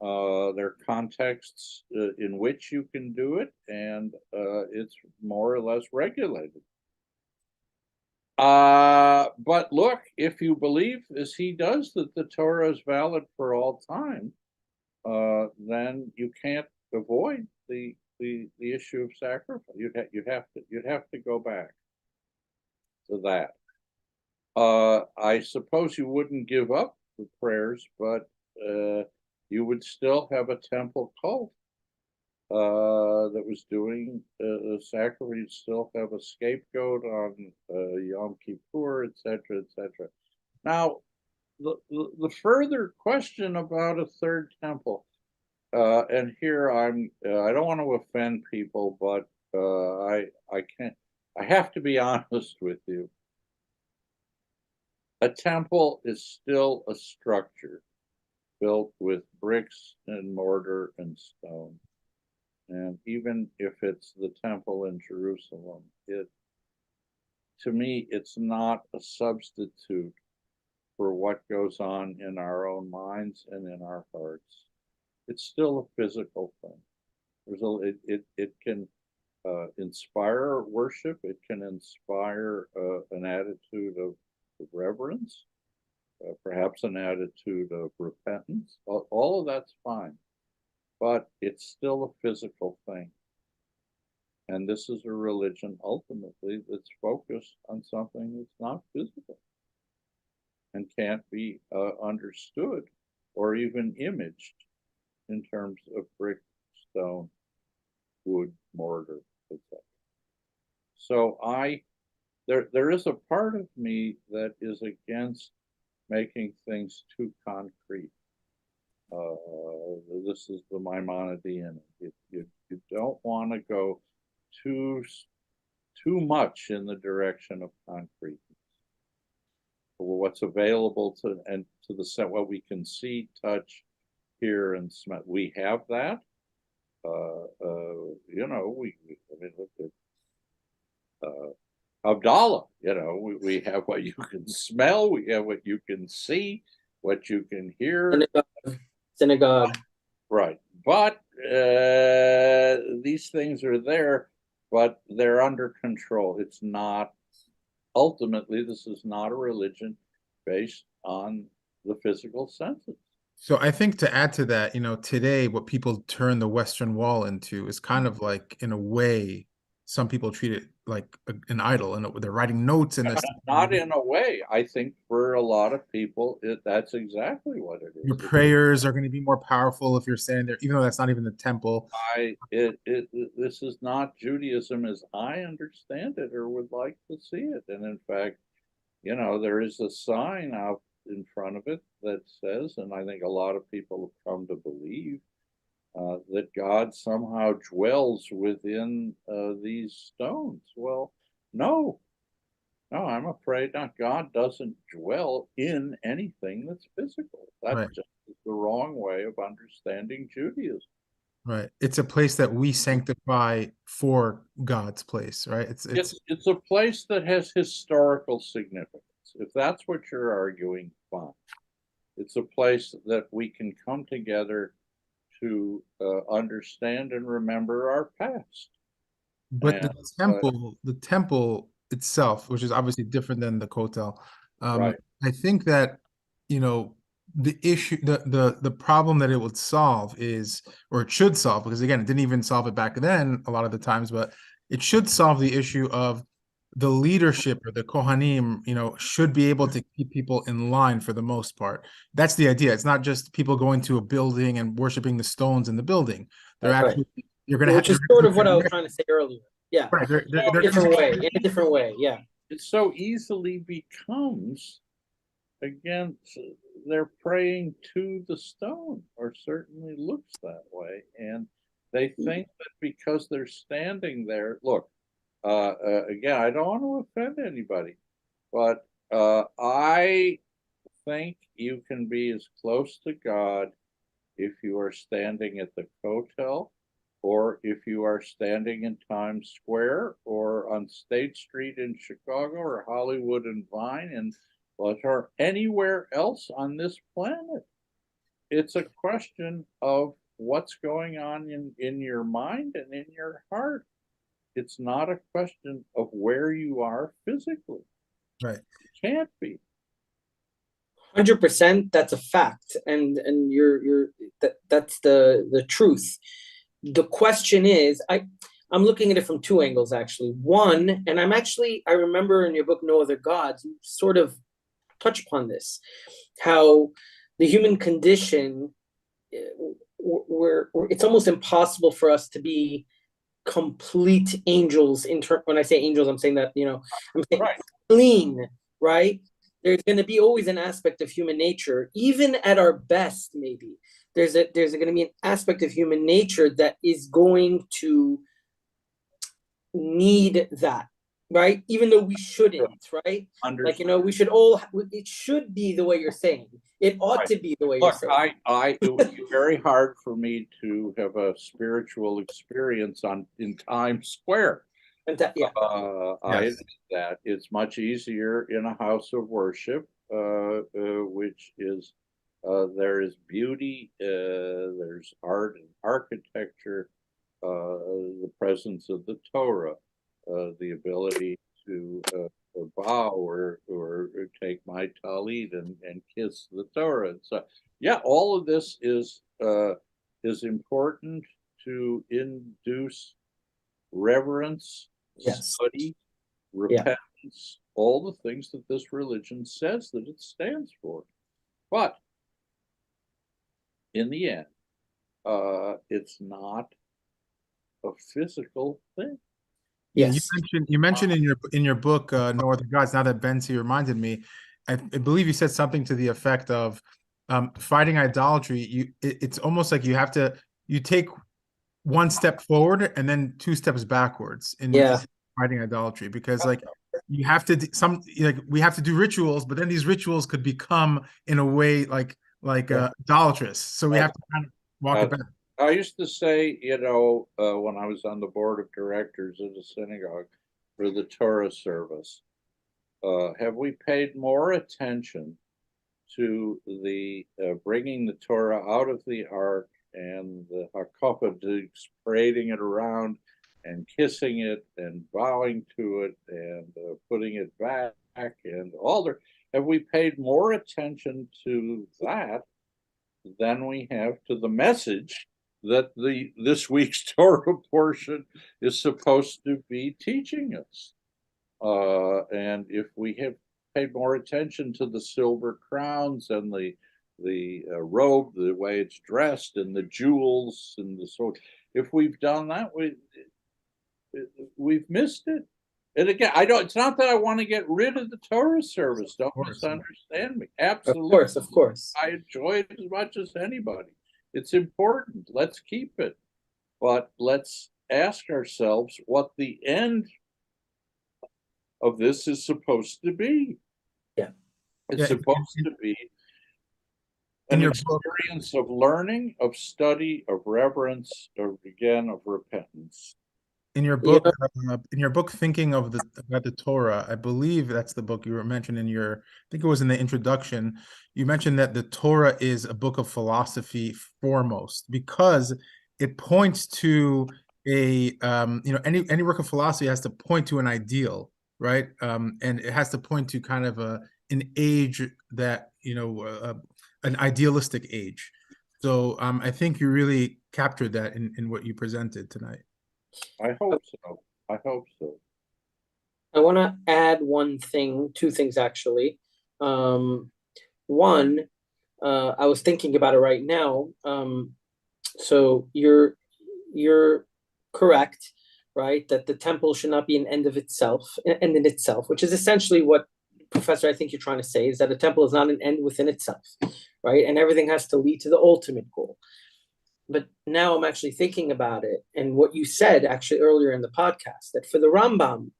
There are contexts in which you can do it, and it's more or less regulated. But look, if you believe, as he does, that the Torah is valid for all time, then you can't avoid the issue of sacrifice. You'd have to go back to that. I suppose you wouldn't give up the prayers, but you would still have a temple cult that was doing sacrifice. You'd still have a scapegoat on Yom Kippur, etc., etc. Now, the further question about a third temple, and here I don't want to offend people, but I can't. I have to be honest with you. A temple is still a structure built with bricks and mortar and stone. And even if it's the temple in Jerusalem, to me, it's not a substitute for what goes on in our own minds and in our hearts. It's still a physical thing. It can inspire worship. It can inspire an attitude of reverence, perhaps an attitude of repentance. All of that's fine, but it's still a physical thing. And this is a religion, ultimately, that's focused on something that's not physical and can't be understood or even imaged in terms of brick, stone, wood, mortar, etc. So there is a part of me that is against making things too concrete. This is the Maimonidean. You don't want to go too much in the direction of concreteness. What's available to the set, what we can see, touch, hear, and smell. We have that. Look at Abdallah. We have what you can smell. We have what you can see, what you can hear. Synagogue. Right. But these things are there, but they're under control. It's not, ultimately, this is not a religion based on the physical senses. So I think to add to that, today what people turn the Western Wall into is kind of like, in a way, some people treat it like an idol, and they're writing notes in this. Not in a way. I think for a lot of people, that's exactly what it is. Your prayers are going to be more powerful if you're standing there, even though that's not even the temple. This is not Judaism as I understand it or would like to see it. And in fact, there is a sign out in front of it that says, and I think a lot of people have come to believe, that God somehow dwells within these stones. Well, no, No, I'm afraid not. God doesn't dwell in anything that's physical. That's Right. just the wrong way of understanding Judaism. Right. It's a place that we sanctify for God's place, right? It's a place that has historical significance. If that's what you're arguing, fine. It's a place that we can come together to understand and remember our past. But And, the temple itself, which is obviously different than the Kotel, right. I think that, you know, the issue, the problem that it would solve is, or it should solve, because again, it didn't even solve it back then a lot of the times, but it should solve the issue of the leadership or the Kohanim, you know, should be able to keep people in line for the most part. That's the idea. It's not just people going to a building and worshiping the stones in the building. They're Right. actually, you're going to have Which is sort of what I was trying to say earlier. Yeah. right. In a different way. Yeah. It so easily becomes, again, they're praying to the stone, or certainly looks that way. And they think that because they're standing there, look, again, I don't want to offend anybody, but I think you can be as close to God if you are standing at the Kotel, or if you are standing in Times Square, or on State Street in Chicago, or Hollywood and Vine, and or anywhere else on this planet. It's a question of what's going on in your mind and in your heart. It's not a question of where you are physically. Right. It can't be. 100%. That's a fact, and that's the truth. The question is, I'm looking at it from two angles, actually. One, and I remember in your book, No Other Gods, you sort of touch upon this, how the human condition, it's almost impossible for us to be complete angels. When I say angels, I'm saying that, I'm saying right. Clean, right? There's going to be always an aspect of human nature, even at our best, maybe. There's going to be an aspect of human nature that is going to need that, right? Even though we shouldn't, right? Understood. Like, we should it should be the way you're saying. It ought to be the way you're saying. It would be very hard for me to have a spiritual experience in Times Square. Yeah. I admit that. It's much easier in a house of worship, which is, there is beauty, there's art and architecture, the presence of the Torah, the ability to bow or take my talit and kiss the Torah. So, yeah, all of this is important to induce reverence, study, repentance, all the things that this religion says that it stands for. But in the end, it's not a physical thing. Yeah, you mentioned in your book, No Other Gods. Now that Benzi reminded me, I believe you said something to the effect of fighting idolatry. It's almost like you take one step forward and then two steps backwards in fighting idolatry, because like you have to we have to do rituals, but then these rituals could become in a way like idolatrous. So we have to kind of walk it back. I used to say, when I was on the board of directors of the synagogue for the Torah service, have we paid more attention to the bringing the Torah out of the ark and the Hakopadiks parading it around and kissing it and bowing to it and putting it back and all that? Have we paid more attention to that than we have to the message that this week's Torah portion is supposed to be teaching us? And if we have paid more attention to the silver crowns and the robe, the way it's dressed, and the jewels and the sword, if we've done that, we've missed it. And again, it's not that I want to get rid of the Torah service. Don't misunderstand me. Absolutely. Of course. I enjoy it as much as anybody. It's important. Let's keep it. But let's ask ourselves what the end of this is supposed to be. Yeah. It's supposed to be an experience of learning, of study, of reverence, of repentance. In your book, Thinking about the Torah, I believe that's the book you were mentioned in I think it was in the introduction. You mentioned that the Torah is a book of philosophy foremost because it points to any work of philosophy has to point to an ideal, right? And it has to point to kind of an age that an idealistic age. So I think you really captured that in what you presented tonight. I hope so. I hope so. I want to add two things actually. One, I was thinking about it right now. So you're correct, right? That the temple should not be an end in itself, which is essentially what, Professor, I think you're trying to say, is that a temple is not an end within itself, right? And everything has to lead to the ultimate goal. But now I'm actually thinking about it, and what you said actually earlier in the podcast, that for the Rambam,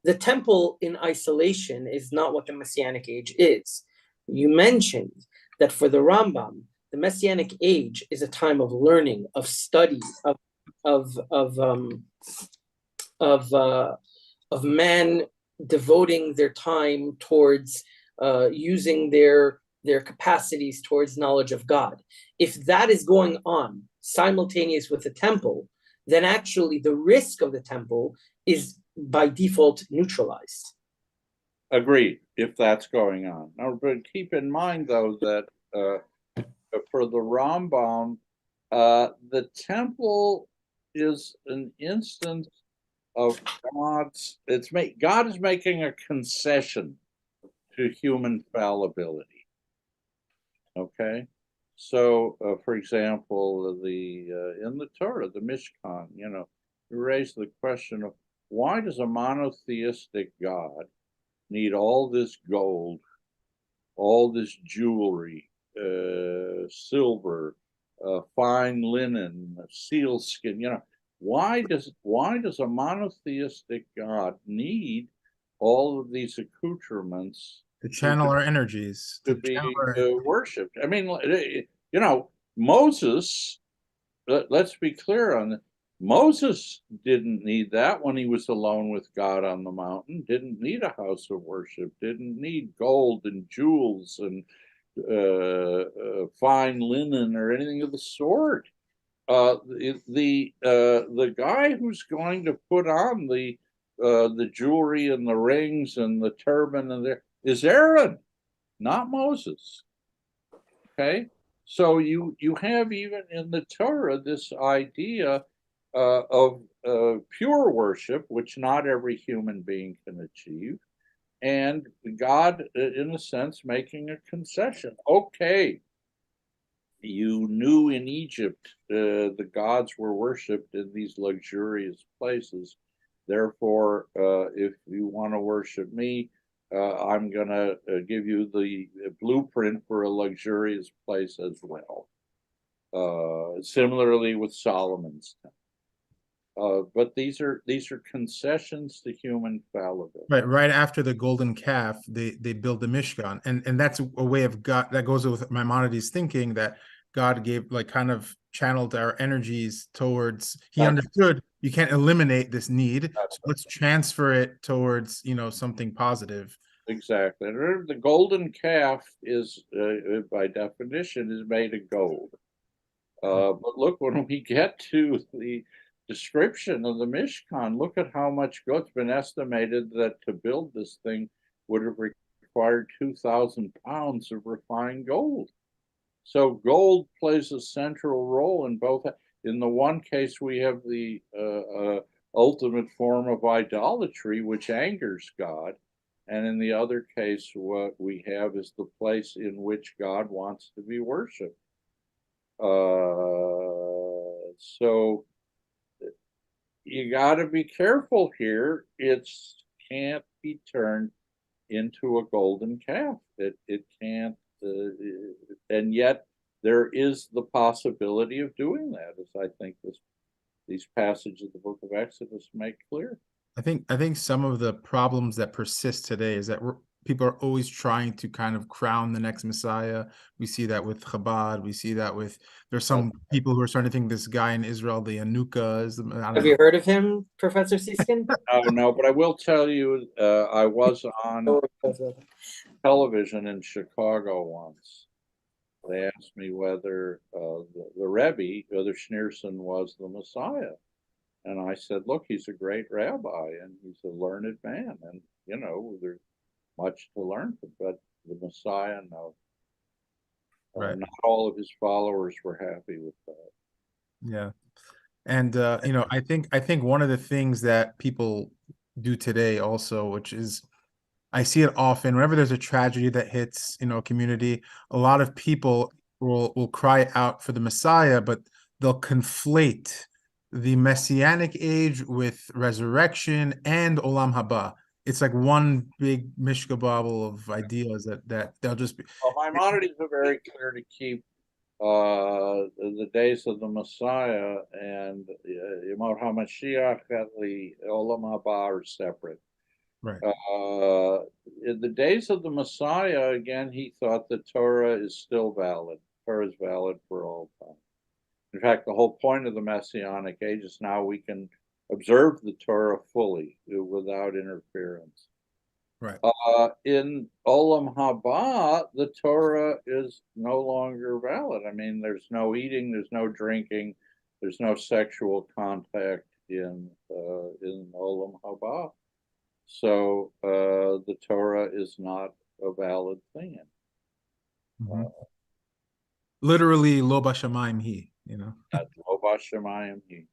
the temple in isolation is not what the Messianic age is. You mentioned that for the Rambam, the Messianic age is a time of learning, of study, of man devoting their time towards using their capacities towards knowledge of God. If that is going on simultaneous with the temple, then actually the risk of the temple is by default neutralized. Agreed, if that's going on. Now, but keep in mind, though, that for the Rambam, the temple is an instance of God is making a concession to human fallibility. Okay, so for example, in the Torah, the Mishkan, you raise the question of why does a monotheistic God need all this gold, all this jewelry, silver, fine linen, sealskin? Why does a monotheistic God need all of these accoutrements to channel our energies to be worshipped? I mean, Moses, let's be clear on that. Moses didn't need that when he was alone with God on the mountain, didn't need a house of worship, didn't need gold and jewels and fine linen or anything of the sort. The guy who's going to put on the jewelry and the rings and the turban is Aaron, not Moses. Okay, so you have even in the Torah this idea of pure worship, which not every human being can achieve, and God, in a sense, making a concession. Okay, you knew in Egypt the gods were worshipped in these luxurious places. Therefore, if you want to worship me, I'm going to give you the blueprint for a luxurious place as well. Similarly with Solomon's temple. But these are concessions to human fallibility. Right after the golden calf, they build the Mishkan, and that's a way of God that goes with Maimonides' thinking that God gave, kind of channeled our energies towards. He understood you can't eliminate this need, so let's transfer it towards something positive. Exactly. The golden calf is, by definition, is made of gold. But look, when we get to the description of the Mishkan, look at how much gold. It's been estimated that to build this thing would have required 2,000 pounds of refined gold. So gold plays a central role in both. In the one case, we have the ultimate form of idolatry, which angers God. And in the other case, what we have is the place in which God wants to be worshipped. So you got to be careful here. It can't be turned into a golden calf. It can't, and yet there is the possibility of doing that, as I think these passages of the book of Exodus make clear. I think some of the problems that persist today is that people are always trying to kind of crown the next Messiah. We see that with Chabad. We see that with there's some people who are starting to think this guy in Israel, the Anuka, is Have you heard of him, Professor Seeskin? No, but I will tell you, I was on television in Chicago once. They asked me whether the Rebbe, whether Schneerson was the Messiah. And I said, look, he's a great rabbi and he's a learned man. And, you know, there's much to learn from, but the Messiah, no. Right. Not all of his followers were happy with that. Yeah. And you know, I think one of the things that people do today also, which is I see it often whenever there's a tragedy that hits, you know, a community, a lot of people will cry out for the Messiah, but they'll conflate the Messianic age with resurrection and Olam Haba. It's like one big mishkabobble of ideas that they'll just be. Well, Maimonides are very clear to keep the days of the Messiah and Yemot HaMashiach and the Olam Haba are separate. Right. In the days of the Messiah, again, he thought the Torah is still valid. Torah is valid for all time. In fact, the whole point of the Messianic age is now we can observe the Torah fully without interference. Right. In Olam Haba, the Torah is no longer valid. I mean, there's no eating, there's no drinking, there's no sexual contact in Olam Haba. So the Torah is not a valid thing. Mm-hmm. Literally, lo bashamayim hi, you know. Lo bashamayim hi.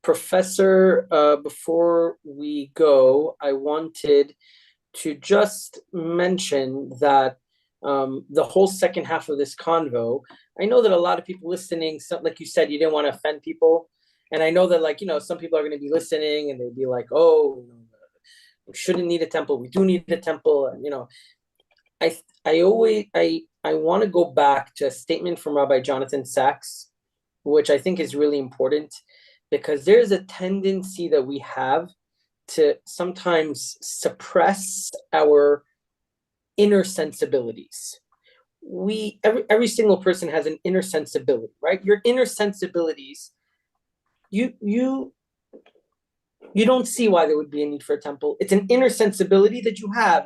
Professor, before we go, I wanted to just mention that the whole second half of this convo, I know that a lot of people listening, like you said, you didn't want to offend people. And I know that, like, you know, some people are going to be listening and they'd be like, oh, we shouldn't need a temple. We do need a temple. And, you know, I want to go back to a statement from Rabbi Jonathan Sacks, which I think is really important, because there's a tendency that we have to sometimes suppress our inner sensibilities. Every single person has an inner sensibility, right? Your inner sensibilities, you don't see why there would be a need for a temple. It's an inner sensibility that you have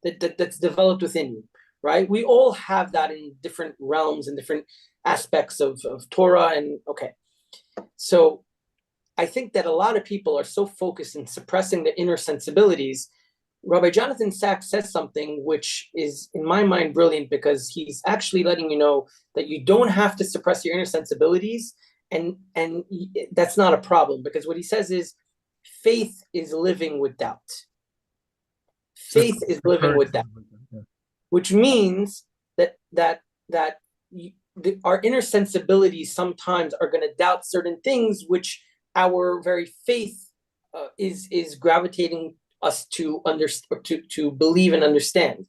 that's developed within you, right? We all have that in different realms and different aspects of Torah. And okay, so I think that a lot of people are so focused in suppressing the inner sensibilities. Rabbi Jonathan Sacks says something which is, in my mind, brilliant, because he's actually letting you know that you don't have to suppress your inner sensibilities, and that's not a problem, because what he says is faith is living with doubt. Faith is living with doubt, which means that our inner sensibilities sometimes are going to doubt certain things, which our very faith is gravitating us to understand, to believe and understand.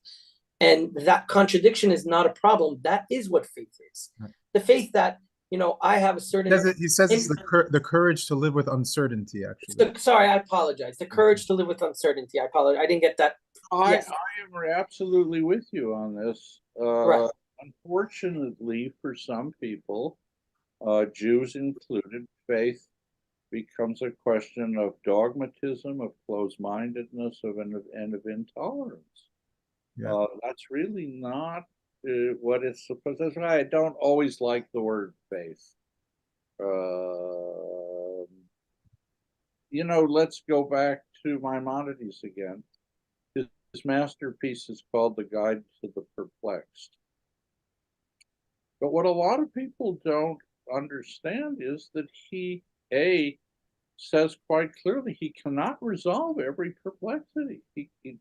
And that contradiction is not a problem. That is what faith is. Right. The faith that, you know, I have a certain... He says it's the courage to live with uncertainty, actually. Sorry, I apologize. The courage to live with uncertainty. I apologize. I didn't get that. Yes. I am absolutely with you on this. Right. Unfortunately, for some people, Jews included, faith becomes a question of dogmatism, of closed-mindedness, and of intolerance. Yeah. That's really not what it's supposed to be. That's why I don't always like the word faith. You know, let's go back to Maimonides again. His masterpiece is called The Guide to the Perplexed. But what a lot of people don't understand is that he, says quite clearly he cannot resolve every perplexity.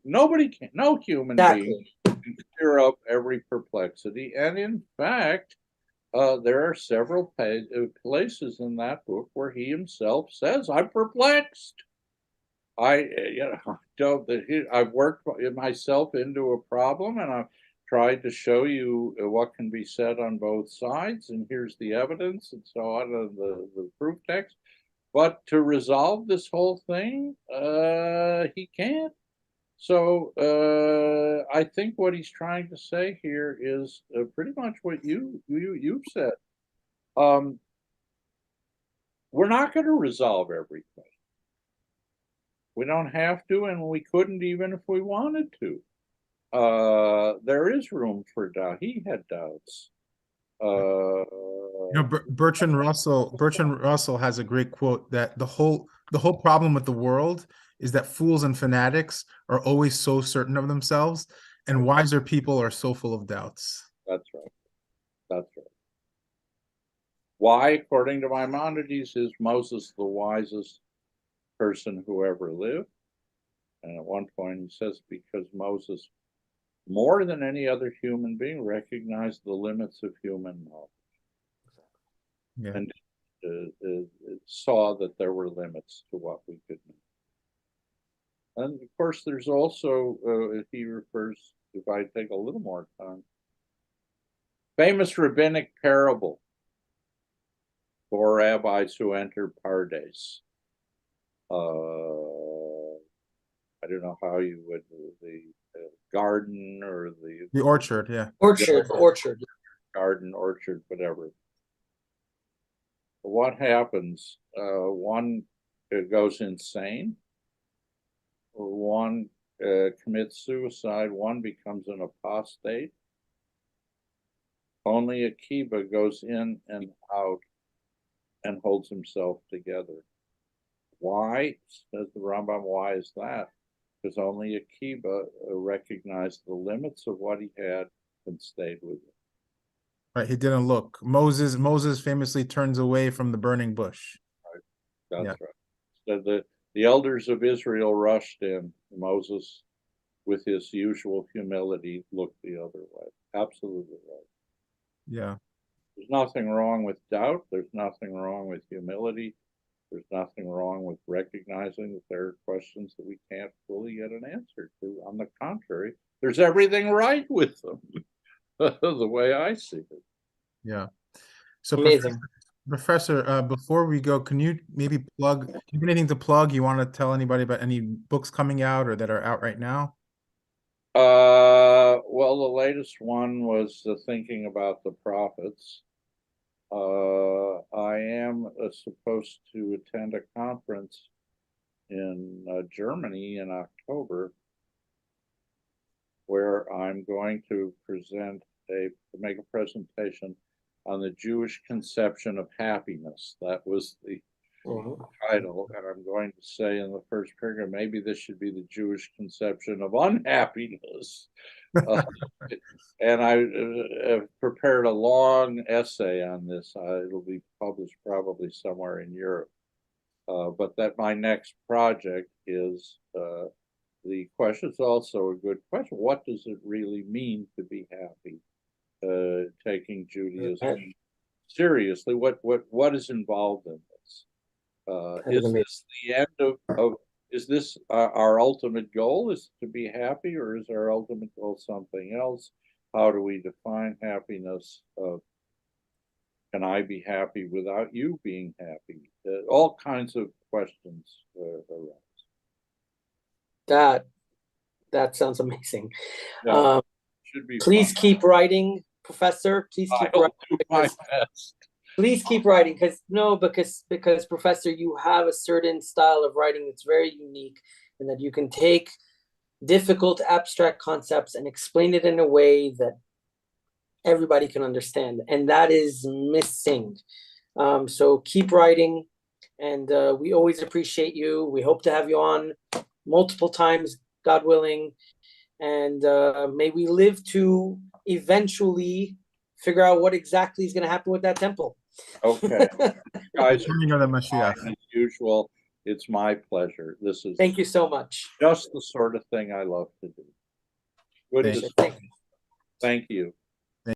Nobody can, no human being can clear up every perplexity. And in fact, there are several places in that book where he himself says, I'm perplexed. I've worked myself into a problem, and I've tried to show you what can be said on both sides, and here's the evidence, and so on, the proof text. But to resolve this whole thing, he can't. So I think what he's trying to say here is pretty much what you've said. We're not going to resolve everything. We don't have to, and we couldn't even if we wanted to. There is room for doubt. He had doubts. Bertrand Russell has a great quote that the whole problem with the world is that fools and fanatics are always so certain of themselves, and wiser people are so full of doubts. That's right. That's right. Why, according to Maimonides, is Moses the wisest person who ever lived? And at one point he says, because Moses, more than any other human being, recognized the limits of human knowledge. Yeah. And saw that there were limits to what we could know. And of course, there's also, he refers, if I take a little more time, famous rabbinic parable, 4 rabbis who enter Pardes. I don't know how you would, the garden or the orchard, yeah. Orchard. Garden, orchard, whatever. What happens? One goes insane. One commits suicide. One becomes an apostate. Only Akiba goes in and out and holds himself together. Why? Says the Rambam, why is that? Because only Akiba recognized the limits of what he had and stayed with it. Right, he didn't look. Moses famously turns away from the burning bush. Right. That's right. So the elders of Israel rushed in. Moses, with his usual humility, looked the other way. Absolutely right. Yeah. There's nothing wrong with doubt. There's nothing wrong with humility. There's nothing wrong with recognizing that there are questions that we can't fully get an answer to. On the contrary, there's everything right with them, the way I see it. Yeah. So, amazing. Professor, before we go, can you maybe plug, do you have anything to plug? You want to tell anybody about any books coming out or that are out right now? Well, the latest one was Thinking About the Prophets. I am supposed to attend a conference in Germany in October where I'm going to make a presentation on the Jewish conception of happiness. That was the title, and I'm going to say in the first paragraph, maybe this should be the Jewish conception of unhappiness. And I have prepared a long essay on this. It'll be published probably somewhere in Europe. But that my next project is the question is also a good question. What does it really mean to be happy? Taking Judaism seriously, what is involved in this? Is this the end of is this our ultimate goal, is to be happy, or is our ultimate goal something else? How do we define happiness? Can I be happy without you being happy? All kinds of questions arise. That sounds amazing. Yeah, should be please fun. Keep writing, Professor. Please keep writing. Do my best. Please keep writing, because Professor, you have a certain style of writing that's very unique, and that you can take difficult abstract concepts and explain it in a way that everybody can understand, and that is missing. So keep writing, and we always appreciate you. We hope to have you on multiple times, God willing, and may we live to eventually figure out what exactly is going to happen with that temple. Okay, guys, as usual, it's my pleasure. This is thank you so much. Just the sort of thing I love to do. Good to see you. Thank you.